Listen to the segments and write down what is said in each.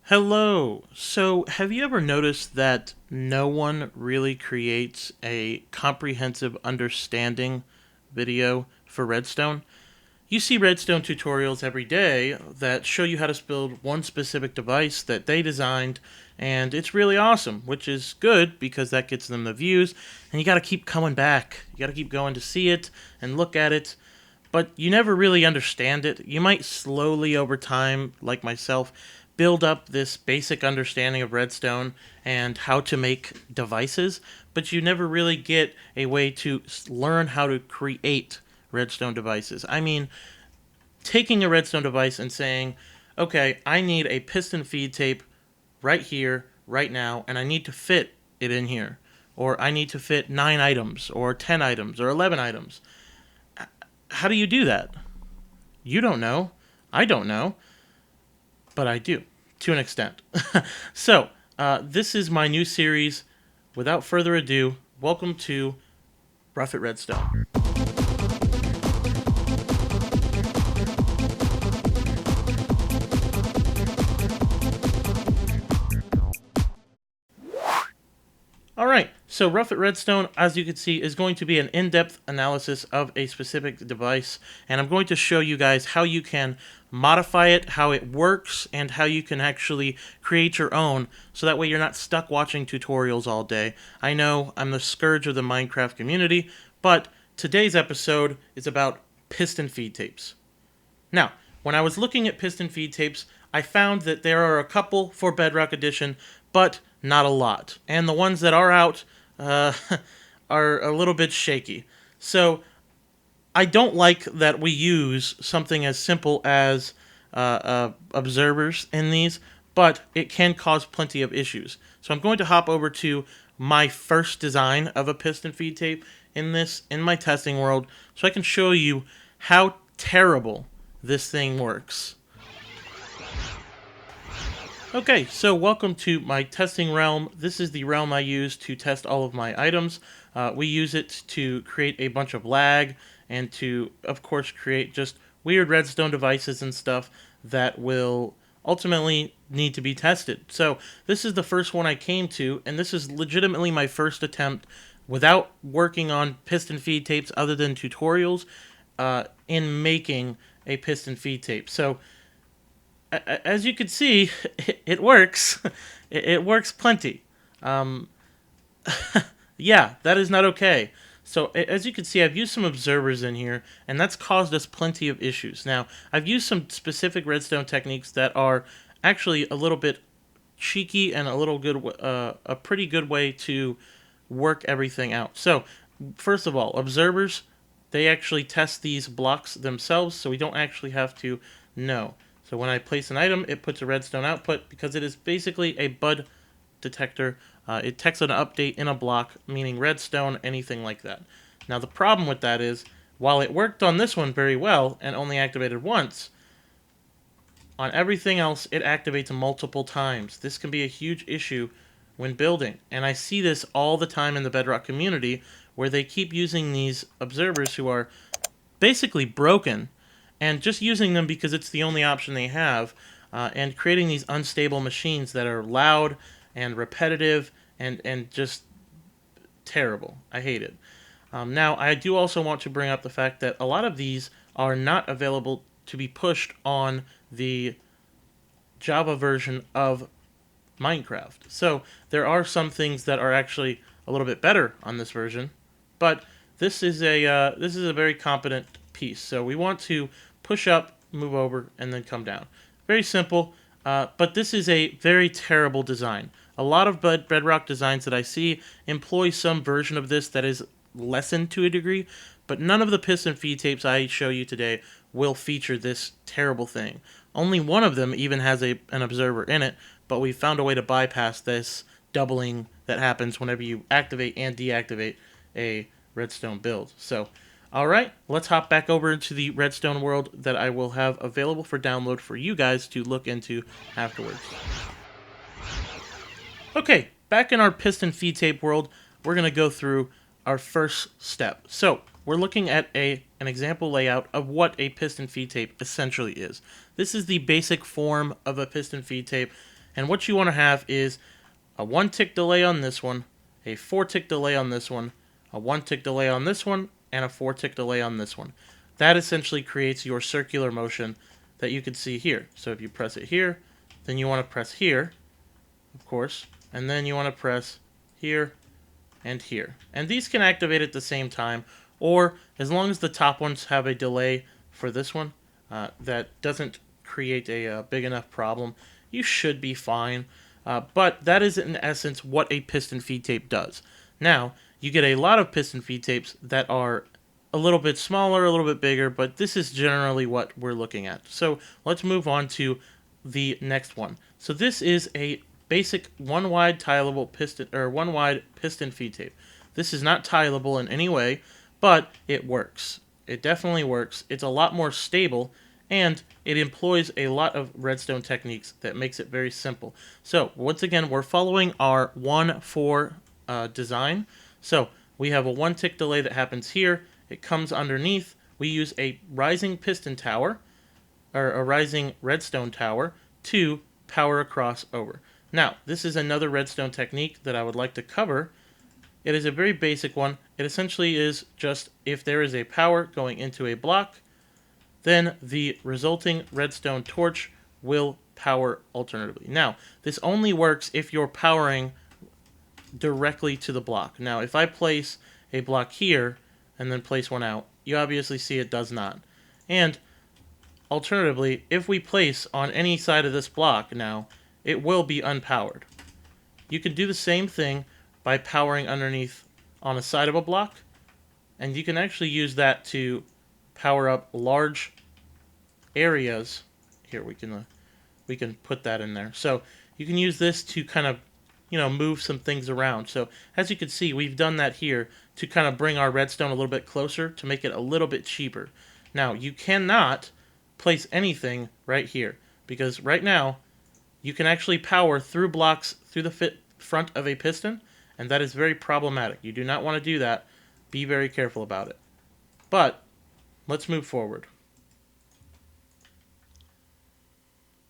Hello. So, have you ever noticed that no one really creates a comprehensive understanding video for Redstone? You see Redstone tutorials every day that show you how to build one specific device that they designed, and it's really awesome, which is good because that gets them the views, and you got to keep coming back. You got to keep going to see it and look at it, but you never really understand it. You might slowly over time, like myself, build up this basic understanding of Redstone and how to make devices, but you never really get a way to learn how to create Redstone devices. I mean, taking a Redstone device and saying, okay, I need a piston feed tape right here, right now, and I need to fit it in here. Or I need to fit 9 items, or 10 items, or 11 items. How do you do that? You don't know. I don't know. But I do, to an extent. This is my new series. Without further ado, welcome to Rough It Redstone. Alright, so Rough It Redstone, as you can see, is going to be an in-depth analysis of a specific device, and I'm going to show you guys how you can modify it, how it works, and how you can actually create your own, so that way you're not stuck watching tutorials all day. I know I'm the scourge of the Minecraft community, but today's episode is about piston feed tapes. Now, when I was looking at piston feed tapes, I found that there are a couple for Bedrock Edition, but not a lot. And the ones that are out are a little bit shaky. So I don't like that we use something as simple as observers in these, but it can cause plenty of issues. So I'm going to hop over to my first design of a piston feed tape in my testing world, so I can show you how terrible this thing works. Okay, so welcome to my testing realm. This is the realm I use to test all of my items. We use it to create a bunch of lag and to, of course, create just weird redstone devices and stuff that will ultimately need to be tested. So this is the first one I came to, and this is legitimately my first attempt without working on piston feed tapes other than tutorials in making a piston feed tape. So as you can see, it works. It works plenty. Yeah, that is not okay. So as you can see, I've used some observers in here, and that's caused us plenty of issues. Now, I've used some specific redstone techniques that are actually a little bit cheeky and a pretty good way to work everything out. So, first of all, observers, they actually test these blocks themselves, so we don't actually have to know. So when I place an item, it puts a redstone output because it is basically a bud detector. It detects an update in a block, meaning redstone, anything like that. Now the problem with that is, while it worked on this one very well and only activated once, on everything else it activates multiple times. This can be a huge issue when building, and I see this all the time in the Bedrock community where they keep using these observers who are basically broken and just using them because it's the only option they have, and creating these unstable machines that are loud and repetitive and just terrible. I hate it. Now, I do also want to bring up the fact that a lot of these are not available to be pushed on the Java version of Minecraft. So there are some things that are actually a little bit better on this version, but this is a very competent piece. So we want to push up, move over, and then come down. Very simple, but this is a very terrible design. A lot of Bedrock designs that I see employ some version of this that is lessened to a degree, but none of the piston feed tapes I show you today will feature this terrible thing. Only one of them even has an observer in it, but we found a way to bypass this doubling that happens whenever you activate and deactivate a redstone build. So, alright, let's hop back over into the redstone world that I will have available for download for you guys to look into afterwards. Okay, back in our piston feed tape world, we're going to go through our first step. So, we're looking at an example layout of what a piston feed tape essentially is. This is the basic form of a piston feed tape. And what you want to have is a 1 tick delay on this one, a 4 tick delay on this one, a 1 tick delay on this one, and a 4 tick delay on this one. That essentially creates your circular motion that you can see here. So if you press it here, then you want to press here, of course, and then you want to press here and here. And these can activate at the same time, or as long as the top ones have a delay for this one, that doesn't create a big enough problem, you should be fine. But that is in essence what a piston feed tape does. Now, you get a lot of piston feed tapes that are a little bit smaller, a little bit bigger, but this is generally what we're looking at. So let's move on to the next one. So this is a basic one wide tileable piston, or one wide piston feed tape. This is not tileable in any way, but it works. It definitely works. It's a lot more stable, and it employs a lot of redstone techniques that makes it very simple. So once again, we're following our 1-4 design. So we have a 1 tick delay that happens here. It comes underneath. We use a rising piston tower, or a rising redstone tower, to power across over. Now, this is another redstone technique that I would like to cover. It is a very basic one. It essentially is just if there is a power going into a block, then the resulting redstone torch will power alternatively. Now, this only works if you're powering directly to the block. Now, if I place a block here and then place one out, you obviously see it does not. And alternatively, if we place on any side of this block now, it will be unpowered. You can do the same thing by powering underneath on a side of a block, and you can actually use that to power up large areas. Here, we can put that in there. So you can use this to kind of, move some things around. So as you can see, we've done that here to kind of bring our redstone a little bit closer to make it a little bit cheaper. Now, you cannot place anything right here, because right now you can actually power through blocks through the front of a piston, and that is very problematic. You do not want to do that. Be very careful about it. But let's move forward.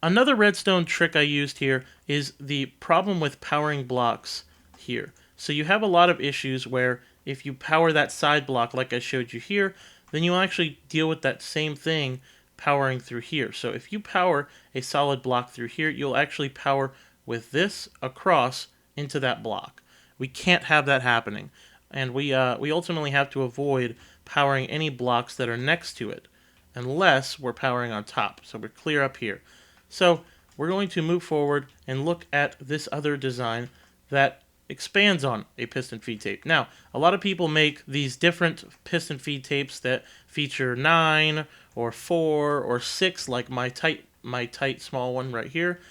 Another redstone trick I used here is the problem with powering blocks here. So you have a lot of issues where if you power that side block like I showed you here, then you'll actually deal with that same thing powering through here. So if you power a solid block through here, you'll actually power with this across into that block. We can't have that happening, and we ultimately have to avoid powering any blocks that are next to it unless we're powering on top. So we're clear up here. So we're going to move forward and look at this other design that expands on a piston feed tape. Now, a lot of people make these different piston feed tapes that feature 9 or 4 or 6, like my tight small one right here.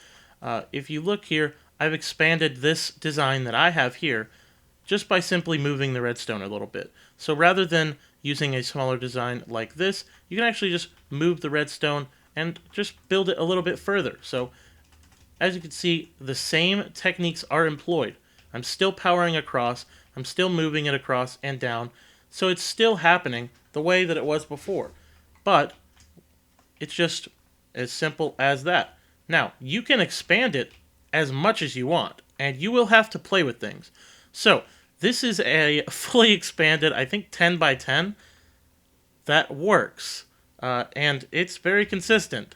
If you look here, I've expanded this design that I have here just by simply moving the redstone a little bit. So rather than using a smaller design like this, you can actually just move the redstone and just build it a little bit further. So as you can see, the same techniques are employed. I'm still powering across, I'm still moving it across and down, so it's still happening the way that it was before. But it's just as simple as that. Now, you can expand it as much as you want, and you will have to play with things. So this is a fully expanded, I think 10 by 10, that works. And it's very consistent.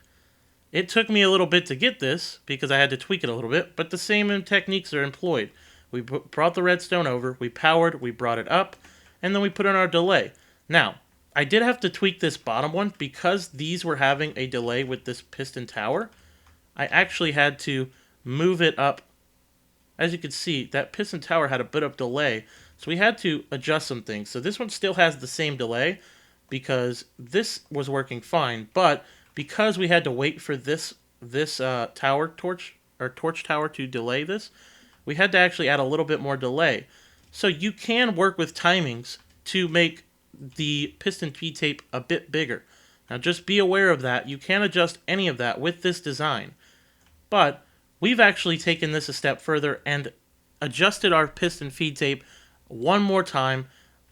It took me a little bit to get this because I had to tweak it a little bit, but the same techniques are employed. We brought the redstone over, we powered, we brought it up, and then we put in our delay. Now, I did have to tweak this bottom one because these were having a delay with this piston tower. I actually had to move it up. As you can see, that piston tower had a bit of delay, so we had to adjust some things. So this one still has the same delay, because this was working fine, but because we had to wait for this torch tower to delay this, we had to actually add a little bit more delay. So you can work with timings to make the piston feed tape a bit bigger. Now just be aware of that. You can't adjust any of that with this design. But we've actually taken this a step further and adjusted our piston feed tape one more time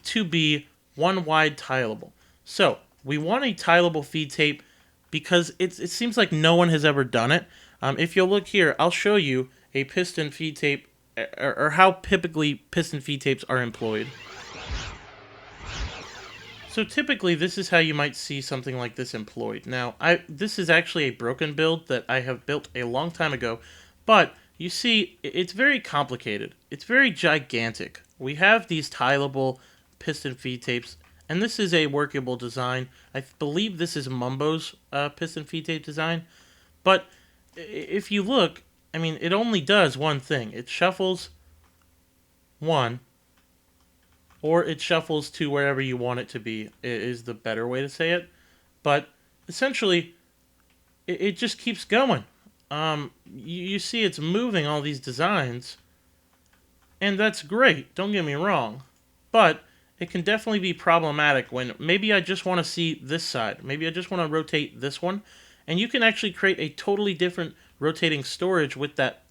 to be one wide tileable. So we want a tileable feed tape because it seems like no one has ever done it. If you'll look here, I'll show you a piston feed tape, or how typically piston feed tapes are employed. So typically, this is how you might see something like this employed. Now, this is actually a broken build that I have built a long time ago, but you see, it's very complicated. It's very gigantic. We have these tileable piston feed tapes, and this is a workable design. I believe this is Mumbo's piston feed tape design, but if you look, I mean, it only does one thing. It shuffles one, or it shuffles to wherever you want it to be, is the better way to say it. But essentially, it just keeps going. You see it's moving all these designs, and that's great, don't get me wrong. But it can definitely be problematic when maybe I just want to see this side. Maybe I just want to rotate this one, and you can actually create a totally different rotating storage with that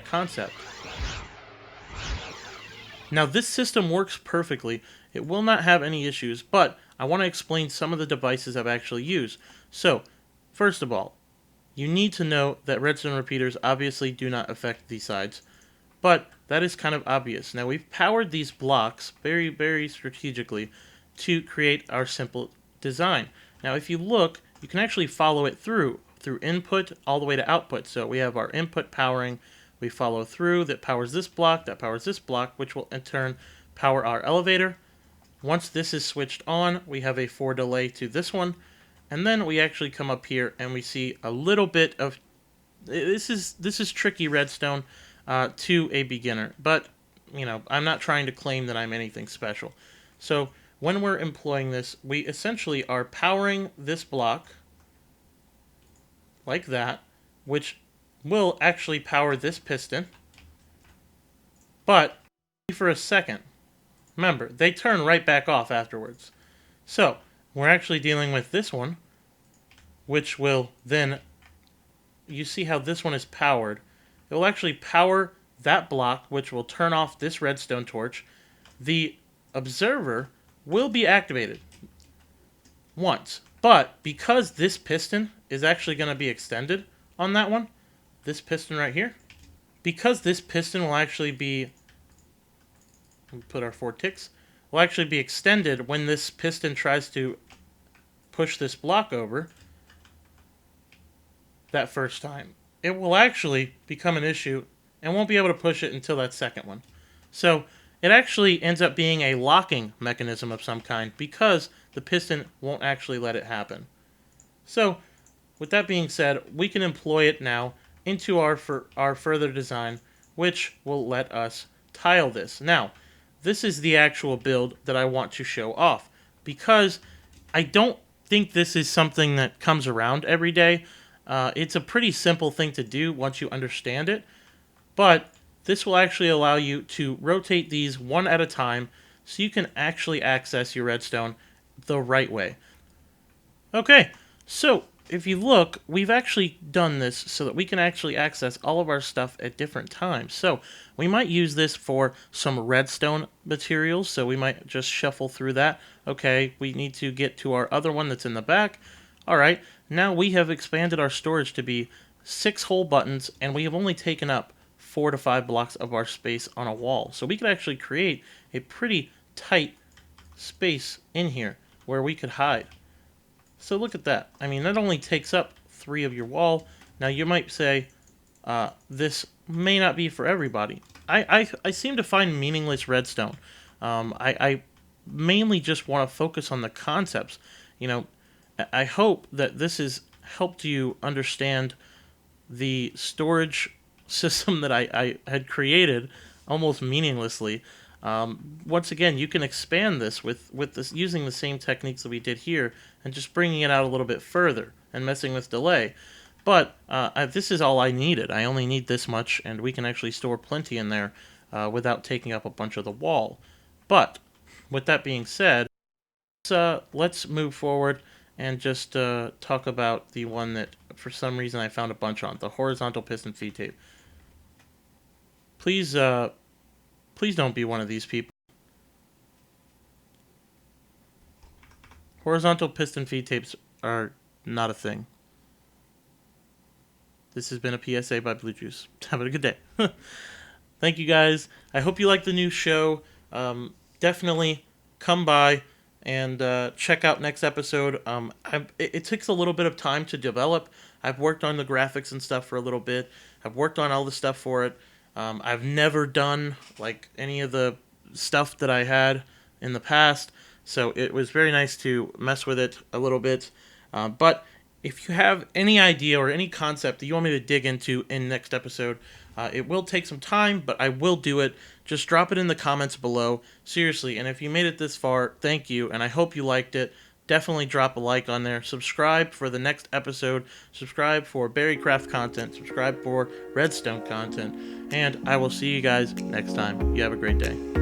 concept. Now this system works perfectly. It will not have any issues, but I want to explain some of the devices I've actually used. So, first of all, you need to know that redstone repeaters obviously do not affect these sides, but that is kind of obvious. Now we've powered these blocks very, very strategically to create our simple design. Now if you look, you can actually follow it through input all the way to output. So we have our input powering, we follow through, that powers this block, which will in turn power our elevator. Once this is switched on, we have a 4 delay to this one, and then we actually come up here and we see a little bit of, this is tricky redstone to a beginner, but you know, I'm not trying to claim that I'm anything special. So when we're employing this, we essentially are powering this block like that, which will actually power this piston, but for a second. Remember, they turn right back off afterwards. So, we're actually dealing with this one, which will then, you see how this one is powered. It will actually power that block, which will turn off this redstone torch. The observer will be activated once, but because this piston is actually going to be extended on that one, this piston right here, because this piston will actually be, put our 4 ticks, will actually be extended when this piston tries to push this block over that first time. It will actually become an issue and won't be able to push it until that second one. So it actually ends up being a locking mechanism of some kind because the piston won't actually let it happen. So with that being said, we can employ it now into our further design, which will let us tile this. Now, this is the actual build that I want to show off, because I don't think this is something that comes around every day. It's a pretty simple thing to do once you understand it, but this will actually allow you to rotate these one at a time so you can actually access your redstone the right way. Okay, so if you look, we've actually done this so that we can actually access all of our stuff at different times. So we might use this for some redstone materials, so we might just shuffle through that. Okay, we need to get to our other one that's in the back. Alright, now we have expanded our storage to be 6 whole buttons, and we have only taken up 4 to 5 blocks of our space on a wall. So we could actually create a pretty tight space in here where we could hide. So look at that. I mean, that only takes up 3 of your wall. Now you might say, this may not be for everybody. I seem to find meaningless redstone. I mainly just want to focus on the concepts. You know, I hope that this has helped you understand the storage system that I had created almost meaninglessly. Once again, you can expand this with this using the same techniques that we did here and just bringing it out a little bit further and messing with delay. But this is all I needed. I only need this much, and we can actually store plenty in there without taking up a bunch of the wall. But with that being said, let's move forward and just talk about the one that for some reason I found a bunch on, the horizontal piston feed tape. Please don't be one of these people. Horizontal piston feed tapes are not a thing. This has been a PSA by Blue Juice. Have a good day. Thank you guys. I hope you like the new show. Definitely come by and check out next episode. It takes a little bit of time to develop. I've worked on the graphics and stuff for a little bit. I've worked on all the stuff for it. I've never done like any of the stuff that I had in the past, so it was very nice to mess with it a little bit. But if you have any idea or any concept that you want me to dig into in next episode, it will take some time, but I will do it. Just drop it in the comments below. Seriously, and if you made it this far, thank you, and I hope you liked it. Definitely drop a like on there. Subscribe for the next episode. Subscribe for Berrycraft content. Subscribe for Redstone content. And I will see you guys next time. You have a great day.